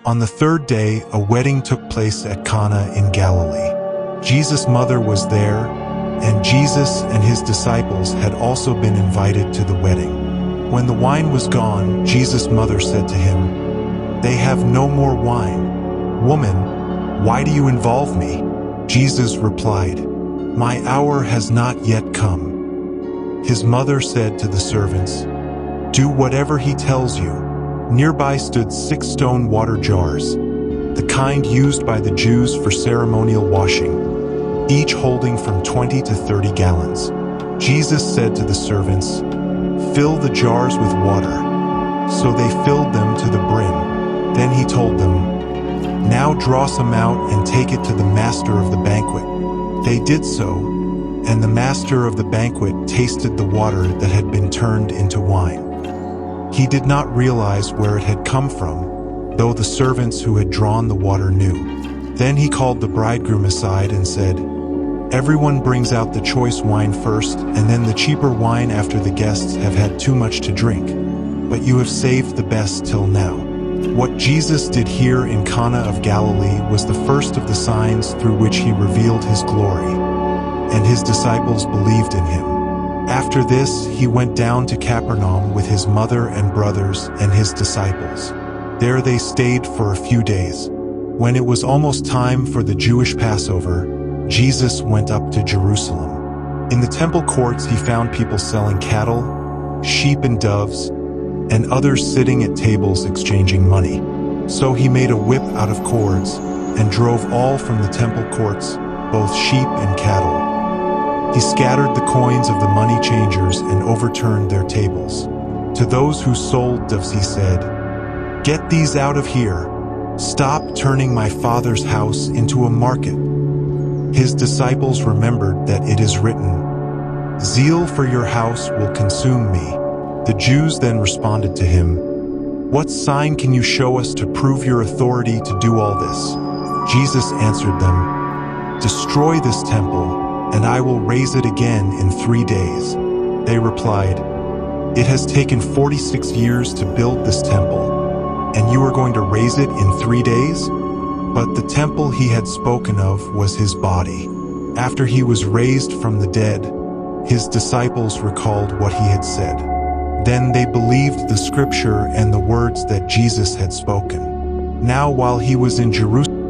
On the third day, a wedding took place at Cana in Galilee. Jesus' mother was there, and Jesus and his disciples had also been invited to the wedding. When the wine was gone, Jesus' mother said to him, "They have no more wine. Woman, why do you involve me?" Jesus replied, "My hour has not yet come." His mother said to the servants, "Do whatever he tells you." Nearby stood 6 stone water jars, the kind used by the Jews for ceremonial washing, each holding from 20 to 30 gallons. Jesus said to the servants, "Fill the jars with water." So they filled them to the brim. Then he told them, "Now draw some out and take it to the master of the banquet." They did so, and the master of the banquet tasted the water that had been turned into wine. He did not realize where it had come from, though the servants who had drawn the water knew. Then he called the bridegroom aside and said, "Everyone brings out the choice wine first, and then the cheaper wine after the guests have had too much to drink. But you have saved the best till now." What Jesus did here in Cana of Galilee was the first of the signs through which he revealed his glory, and his disciples believed in him. After this, he went down to Capernaum with his mother and brothers and his disciples. There they stayed for a few days. When it was almost time for the Jewish Passover, Jesus went up to Jerusalem. In the temple courts he found people selling cattle, sheep and doves, and others sitting at tables exchanging money. So he made a whip out of cords and drove all from the temple courts, both sheep and cattle. He scattered the coins of the money changers and overturned their tables. To those who sold doves he said, "Get these out of here. Stop turning my Father's house into a market." His disciples remembered that it is written, "Zeal for your house will consume me." The Jews then responded to him, "What sign can you show us to prove your authority to do all this?" Jesus answered them, "Destroy this temple, and I will raise it again in 3 days." They replied, "It has taken 46 years to build this temple, and you are going to raise it in 3 days?" But the temple he had spoken of was his body. After he was raised from the dead, his disciples recalled what he had said. Then they believed the scripture and the words that Jesus had spoken. Now while he was in Jerusalem,